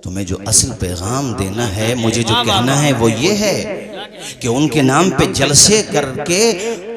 तुम्हें जो असल पैगाम देना है, मुझे जो कहना है वो ये है कि उनके नाम पे जलसे करके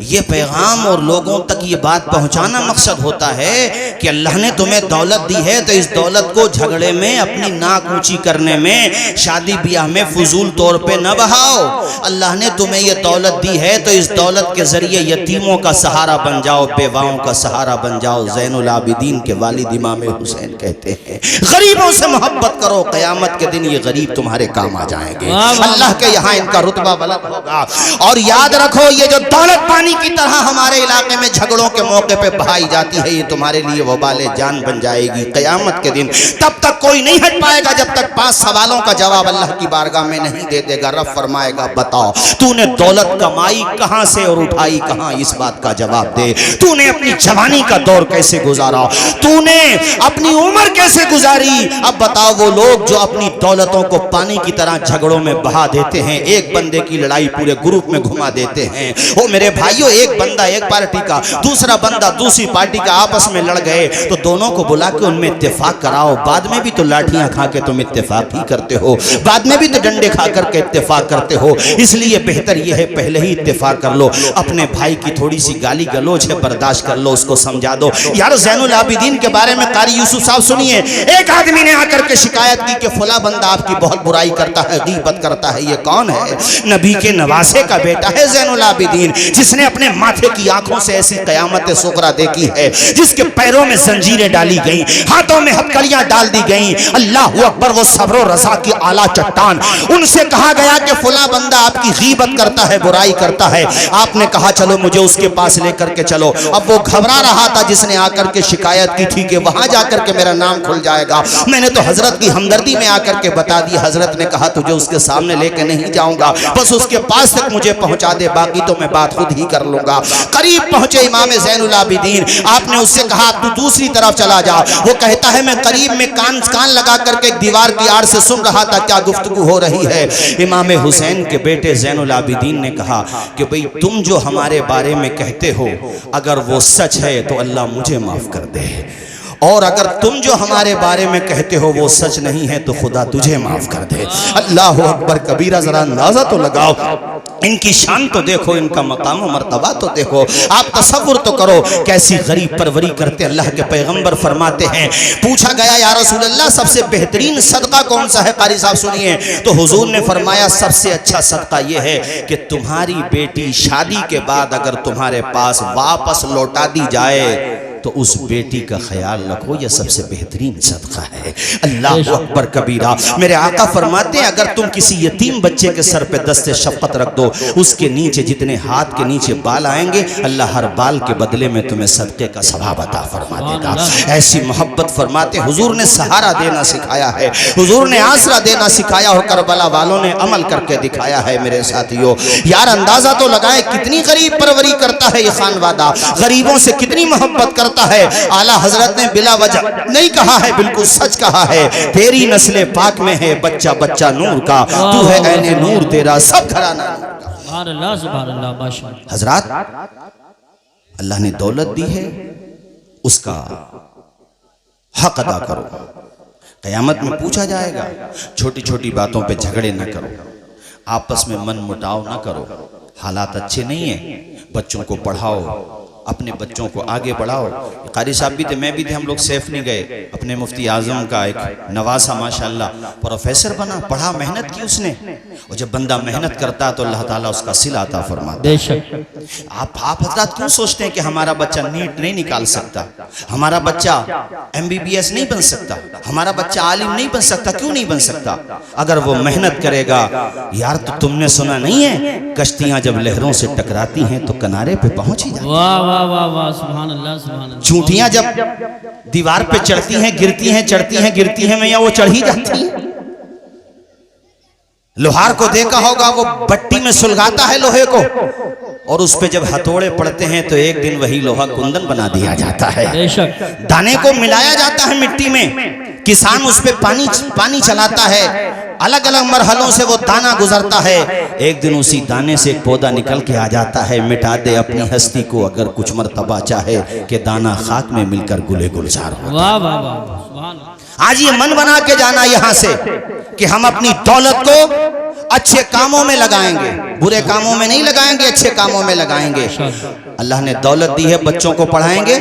ये पैगाम और लोगों तक ये बात पहुंचाना मकसद होता है कि अल्लाह ने तुम्हें दौलत दी है तो इस दौलत को झगड़े में, अपनी नाक ऊंची करने में, शादी ब्याह में फजूल तौर पे न बहाओ। अल्लाह ने तुम्हें ये दौलत दी है तो इस दौलत के जरिए यतीमों का सहारा बन जाओ, बेवाओं का सहारा बन जाओ। ज़ैनुल आबिदीन के वालिद इमाम हुसैन कहते हैं, गरीबों से मोहब्बत करो, क़यामत के दिन ये गरीब तुम्हारे काम आ जाएंगे, अल्लाह के यहाँ इनका रुतबा बुलंद होगा। और याद रखो, ये जो दौलत पानी की तरह हमारे इलाके में झगड़ों के मौके पे बहाई जाती है, ये तुम्हारे लिए वबाले जान बन जाएगी क़यामत के दिन। तब तक कोई नहीं हट पाएगा जब तक 5 सवालों का जवाब अल्लाह की बारगाह में नहीं दे देगा। रब फरमाएगा, बताओ तूने दौलत कमाई कहां से और उठाई कहां, इस बात का जवाब दे। तूने अपनी जवानी का दौर कैसे गुजारा, तूने अपनी उम्र कैसे गुजारी। अब बताओ, वो लोग जो अपनी दौलतों को पानी की तरह झगड़ों में बहा देते हैं, एक बंदे की लड़ाई पूरे ग्रुप में घुमा देते हैं। वो मेरे भाइयों, एक बंदा एक पार्टी का, दूसरा बंदा दूसरी पार्टी का आपस में लड़ गए तो दोनों को बुला के उनमें इत्तेफाक कराओ। बाद में भी तो लाठियां खा के तुम इत्तेफाक ही करते हो, बाद में भी तो डंडे खा करके इत्तेफाक करते हो। इसलिए बेहतर यह है पहले ही इत्तेफाक कर लो। अपने भाई की थोड़ी सी गाली गलौज है, बर्दाश्त कर लो, उसको समझा दो। यार ज़ैनुल आबिदीन के बारे में कारी यूसुफ साहब सुनिए, एक आदमी ने आकर के शिकायत की कि फला बंदा आपकी बहुत बुराई करता है, गीबत करता है। ये कौन है? नबी के नवासे का बेटा है ज़ैनुल आबिदीन, जिसने अपने माथे की आंखों से ऐसी कयामत सुगरा देखी है, जिसके पैरों में जंजीरें डाली गई, हाथों में हथकड़ियां डाल दी गई। अल्लाह अकबर, वो सब्र और रज़ा की आला चट्टान। उनसे कहा गया कि फला बंदा आपकी गीबत करता है, बुराई करता है। आपने कहा चलो मुझे उसके पास लेकर के चलो। अब वो घबरा रहा था जिसने आकर के शिकायत की थी कि वहां जाकर के मेरा नाम खुल जाएगा। मैंने तो हजरत की हमदर्दी में आकर के बता दी। हजरत ने कहा तुझे उसके सामने लेके नहीं जाऊंगा, बस उसके पास तक मुझे पहुंचा दे, बाकी तो मैं बात खुद ही कर लूंगा। करीब पहुंचे इमाम ज़ैनुल आबिदीन, आपने उससे कहा तू दूसरी तरफ चला जा। वो कहता है मैं करीब में कान लगा करके दीवार की आड़ से सुन रहा था क्या गुफ्तगू हो रही है। इमाम हुसैन के बेटे ज़ैनुल आबिदीन ने कहा कि भाई तुम जो हमारे बारे में कहते हो, अगर वो सच है तो अल्लाह मुझे माफ कर दे, और अगर तुम जो हमारे बारे में कहते हो वो सच नहीं है तो खुदा तुझे माफ कर दे। अल्लाह अकबर कबीरा, जरा अंदाजा तो लगाओ, इनकी शान तो देखो, इनका मकाम और मर्तबा तो देखो। आप तसव्वुर तो करो कैसी गरीब परवरी करते अल्लाह के पैगंबर। फरमाते हैं, पूछा गया या रसूल अल्लाह सबसे बेहतरीन सदका कौन सा है? कारी साहब सुनिए, तो हुजूर ने फरमाया सबसे अच्छा सदका यह है कि तुम्हारी बेटी शादी के बाद अगर तुम्हारे पास वापस लौटा दी जाए तो उस बेटी का ख्याल रखो, यह सबसे बेहतरीन सदका है। अल्लाह अकबर कबीरा। मेरे आका फरमाते हैं अगर तुम किसी यतीम बच्चे के सर पे दस्ते शफ़क़त रख दो, उसके नीचे जितने हाथ के नीचे बाल आएंगे, अल्लाह हर बाल के बदले में तुम्हें सदके का सवाब अता फरमा देगा। ऐसी मोहब्बत फरमाते हुजूर ने सहारा देना सिखाया है, हुजूर ने आसरा देना सिखाया और करबला वालों ने अमल करके दिखाया है। मेरे साथियों, यार अंदाजा तो लगाए कितनी गरीब परवरी करता है ये खानवादा, गरीबों से कितनी मोहब्बत करता है। आला हजरत ने बिला वजह नहीं कहा है, बिल्कुल सच कहा है। तेरी नस्ले पाक में है बच्चा बच्चा नूर का, तू है ऐने नूर तेरा सब घराना। हजरत, अल्लाह ने दौलत दी है, उसका हक अदा करो। कयामत में पूछा जाएगा। छोटी छोटी बातों पे झगड़े न करो, आपस में मन मुटाव न करो। हालात अच्छे नहीं है, बच्चों को पढ़ाओ, अपने बच्चों को आगे बढ़ाओ। कारी साहब भी थे, मैं भी थे, हम लोग सैफ नहीं गए। अपने मुफ्ती आजम का एक नवासा माशाल्लाह प्रोफेसर बना, पढ़ा, मेहनत की उसने। और जब बंदा मेहनत करता तो अल्लाह ताला उसका सिला अता फरमाता है। आप हजरत क्यों सोचते हैं कि हमारा बच्चा नीट नहीं निकाल सकता, हमारा बच्चा MBBS नहीं बन सकता, हमारा बच्चा आलिम नहीं बन सकता? क्यों नहीं बन सकता? अगर वो मेहनत करेगा। यार तो तुमने सुना नहीं है, कश्तियां जब लहरों से टकराती हैं तो किनारे पे पहुंच ही जाती है। सुभान अल्लाह, सुभान अल्लाह। चूंटियां जब दीवार पे चढ़ती हैं, गिरती हैं, चढ़ती हैं, गिरती हैं, मैया वो चढ़ ही जाती है। लोहार को देखा होगा, वो भट्टी में सुलगाता है लोहे को, और उस पे जब हथौड़े पड़ते हैं तो एक दिन वही लोहा कुंदन बना दिया जाता है। दाने को मिलाया जाता है मिट्टी में, किसान उस पे पानी चलाता है, अलग अलग मरहलों से वो दाना गुजरता है। एक दिन उसी दाने से एक पौधा निकल के आ जाता है। मिटा दे अपनी हस्ती को अगर कुछ मर्तबा चाहे कि दाना खाक में मिलकर गुले गुलजार हो। वाह वाह वाह, आज ये मन बना के जाना यहां से कि हम अपनी दौलत को अच्छे कामों में लगाएंगे, बुरे कामों में नहीं लगाएंगे, अच्छे कामों में लगाएंगे। अल्लाह ने दौलत दी है, बच्चों को पढ़ाएंगे,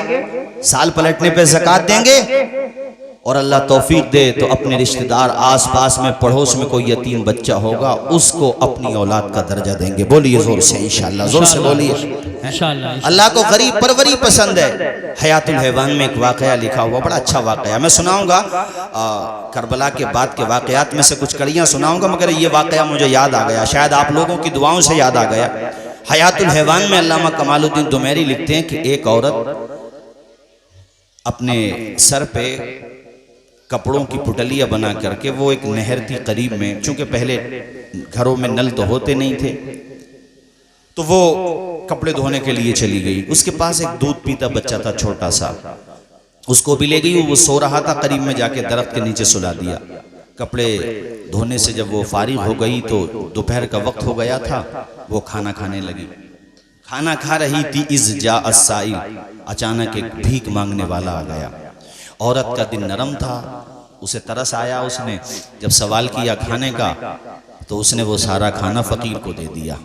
साल पलटने पे ज़कात देंगे, और अल्लाह तौफीक दे तो अपने रिश्तेदार आसपास में पड़ोस में कोई यतीम बच्चा होगा, उसको अपनी औलाद का दर्जा देंगे। बोलिए जोर से इंशाअल्लाह, जोर से बोलिए। अल्लाह को गरीब परवरी पसंद है। हयातुल हैवान में एक वाकया लिखा हुआ, बड़ा अच्छा वाकया मैं सुनाऊंगा। करबला के बाद के वाकयात में से कुछ कड़ियाँ सुनाऊंगा, मगर ये वाकया मुझे याद आ गया, शायद आप लोगों की दुआओं से याद आ गया। हयातुल हैवान में अल्लामा कमालुद्दीन दुमैरी लिखते हैं कि एक औरत अपने सर पे कपड़ों की पुटलियाँ बना करके, वो एक नहर थी करीब में, चूंकि पहले घरों में नल तो होते नहीं थे, तो वो कपड़े धोने के लिए चली गई। उसके पास एक दूध पीता बच्चा था छोटा सा, उसको भी ले गई। वो सो रहा था, करीब में जाके दरख्त के नीचे सुला दिया। कपड़े धोने से जब वो फारिग हो गई तो दोपहर का वक्त हो गया था, वो खाना खाने लगी। खाना खा रही थी, इज़ जा अस्साइल, अचानक एक भीख मांगने वाला आ गया। औरत का दिन नरम था, उसे तरस आया। उसने जब सवाल किया खाने का, तो उसने वो सारा खाना फकीर को दे दिया।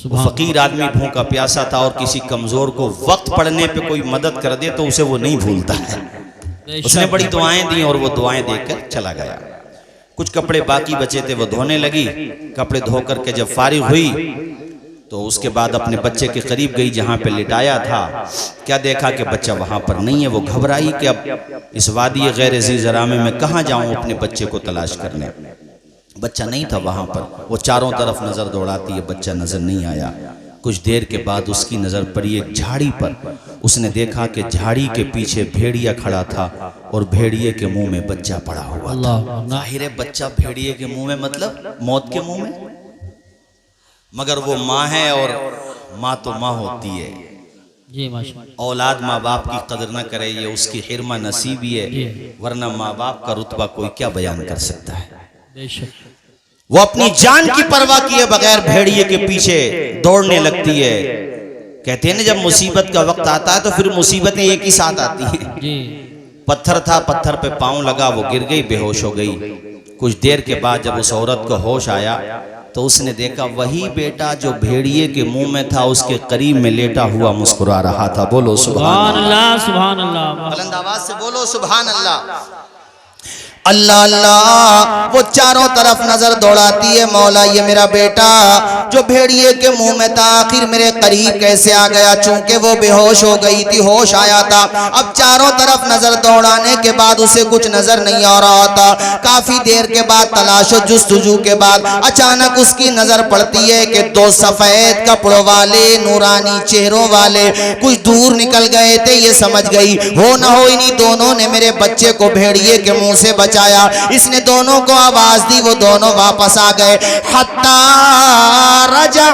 वो फकीर आदमी भूखा प्यासा था, और किसी कमजोर को वक्त पड़ने पे कोई मदद कर दे तो उसे वो नहीं भूलता है। उसने बड़ी दुआएं दी और वो दुआएं देकर चला गया। कुछ कपड़े बाकी बचे थे, वो धोने लगी। कपड़े धो करके जब फारिग हुई तो उसके बाद अपने बच्चे के करीब गई जहाँ पे लिटाया था। क्या देखा कि बच्चा वहाँ पर नहीं है। वो घबराई कि अब इस वादी गैर ज़ी ज़रामे में कहाँ जाऊँ अपने बच्चे को तलाश करने। बच्चा नहीं था वहाँ पर। वो चारों तरफ नज़र दौड़ाती है, बच्चा नज़र नहीं आया। कुछ देर के बाद उसकी नज़र पड़ी एक झाड़ी पर। उसने देखा कि झाड़ी के पीछे भेड़िया खड़ा था और भेड़िए के मुंह में बच्चा पड़ा हुआ था। जाहिर है बच्चा भेड़िए के मुंह में मतलब मौत के मुंह में, मगर वो माँ है और माँ तो माँ होती है जी। माशाअल्लाह, औलाद माँ बाप की कदर न करे ये उसकी हिरमा नसीबी है, वरना माँ बाप का रुतबा कोई क्या बयान कर सकता है। वो अपनी जान की परवाह किए बगैर भेड़िए के पीछे दौड़ने लगती है। कहते हैं ना, जब मुसीबत का वक्त आता है तो फिर मुसीबतें एक ही साथ आती हैं। पत्थर था, पत्थर पे पांव लगा, वो गिर गई, बेहोश हो गई। कुछ देर के बाद जब उस औरत को होश आया तो उसने देखा वही बेटा जो भेड़िए के मुंह में था, उसके करीब में लेटा हुआ मुस्कुरा रहा था। बोलो सुभान अल्लाह, सुभान अल्लाह, बुलंद आवाज से बोलो सुभान अल्लाह। अल्लाह अल्लाह। वो चारों तरफ नजर दौड़ाती है, मौला ये मेरा बेटा जो भेड़िए के मुंह में था आखिर मेरे करीब कैसे आ गया। चूंकि वो बेहोश हो गई थी, होश आया था। अब चारों तरफ नजर दौड़ाने के बाद उसे कुछ नजर नहीं आ रहा था। काफी देर के बाद तलाशो जुस्तजू के बाद अचानक उसकी नजर पड़ती है कि दो सफेद कपड़ों वाले नूरानी चेहरों वाले कुछ दूर निकल गए थे। ये समझ गई हो ना हो इन्हीं दोनों ने मेरे बच्चे को भेड़िए के मुंह से बचाया। इसने दोनों को आवाज दी, वो दोनों वापस आ गए। हत्ता रजा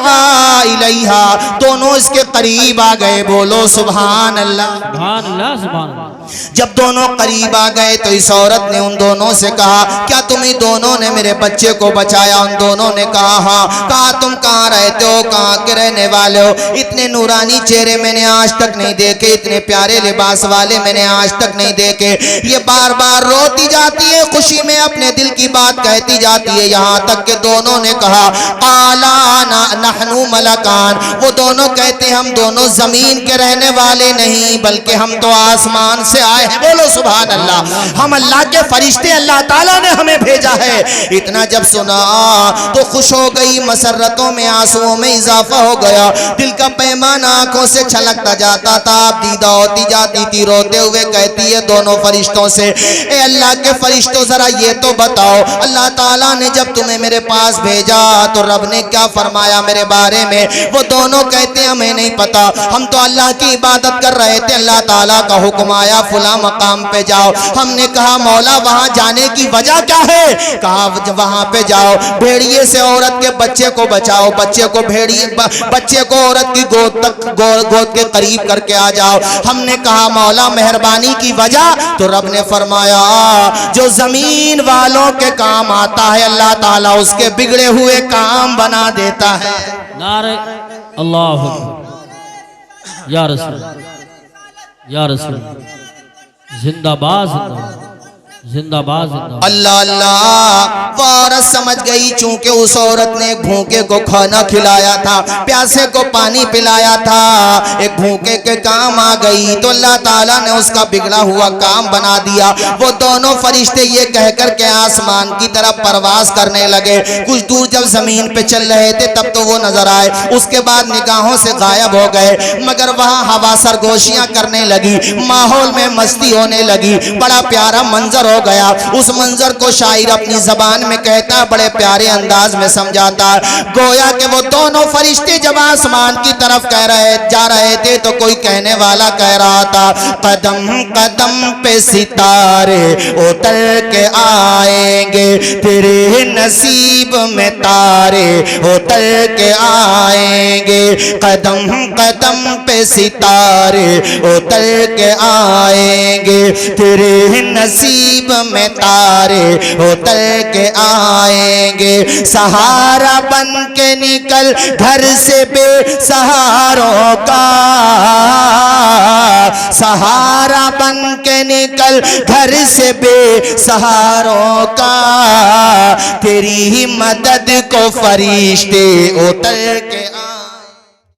इलैहा, दोनों इसके करीब आ गए। बोलो सुभान अल्लाह, सुभान अल्लाह, सुभान अल्लाह। जब दोनों करीब आ गए तो इस औरत ने उन दोनों से कहा, क्या तुम ही दोनों ने मेरे बच्चे को बचाया? उन दोनों ने कहा हाँ। कहा तुम कहाँ रहते हो, कहाँ के रहने वाले हो? इतने नूरानी चेहरे मैंने आज तक नहीं देखे, इतने प्यारे लिबास वाले मैंने आज तक नहीं देखे। ये बार बार रोती जाती है, खुशी में अपने दिल की बात कहती जाती है। यहाँ तक के दोनों ने कहा काला नहनु मलकान, वो दोनों कहते हम दोनों जमीन के रहने वाले नहीं बल्कि हम तो आसमान से आए हैं। बोलो सुभान अल्लाह, हम अल्लाह के फरिश्ते, अल्लाह ताला ने हमें भेजा है। इतना जब सुना तो खुश हो गई, मसरतों में आंसुओं में इजाफा हो गया। दिल का पैमाना आंखों से छलकता जाता था, दीदा होती जाती थी। रोते हुए कहती है दोनों फरिश्तों से, ए अल्लाह के फरिश्तों जरा ये तो बताओ, अल्लाह ताला ने जब तुम्हें मेरे पास भेजा तो रब ने क्या फरमाया मेरे बारे में? वो दोनों कहते हैं हमें नहीं पता, हम तो अल्लाह की इबादत कर रहे थे, अल्लाह ताला का हुक्म आया फुला मकाम पे जाओ। हमने कहा मौला वहां जाने की वजह क्या है? कहा वहां पे जाओ, भेड़िए से औरत के बच्चे को बचाओ, बच्चे को भेड़िए बच्चे को औरत की गोद के करीब करके आ जाओ। हमने कहा मौला मेहरबानी की वजह? तो रब ने फरमाया जो जमीन वालों के काम आता है अल्लाह ताला उसके बिगड़े हुए काम बना देता है। नारे अल्लाह या रसूल, या रसूल, जिंदाबाद जिंदाबाद। जिंदाबाद जिंदाबाद। अल्लाह अल्लाह। वो औरत समझ गई, चूंकि उस औरत ने एक भूखे को खाना खिलाया था, प्यासे को पानी पिलाया था, एक भूखे के काम आ गई, तो अल्लाह ताला ने उसका बिगड़ा हुआ काम बना दिया। वो दोनों फरिश्ते ये कहकर के आसमान की तरफ परवास करने लगे। कुछ दूर जब जमीन पे चल रहे थे तब तो वो नजर आए, उसके बाद निगाहों से गायब हो गए। मगर वहां हवा सरगोशियां करने लगी, माहौल में मस्ती होने लगी, बड़ा प्यारा मंजर हो गया। उस मंजर को शायर अपनी जबान में कहता है, बड़े प्यारे अंदाज में समझाता है। गोया कि वो दोनों फरिश्ते जब आसमान की तरफ जा रहे थे तो कोई कहने वाला कह रहा था, कदम कदम पे सितारे उतर के आएंगे, तेरे नसीब में तारे उतर के आएंगे, कदम कदम पे सितारे उतर के आएंगे, तेरे नसीब में तारे उतर के आएंगे। सहारा बन के निकल घर से बेसहारों का, सहारा बन के निकल घर से बेसहारों का, तेरी ही मदद को फरिश्ते उतर के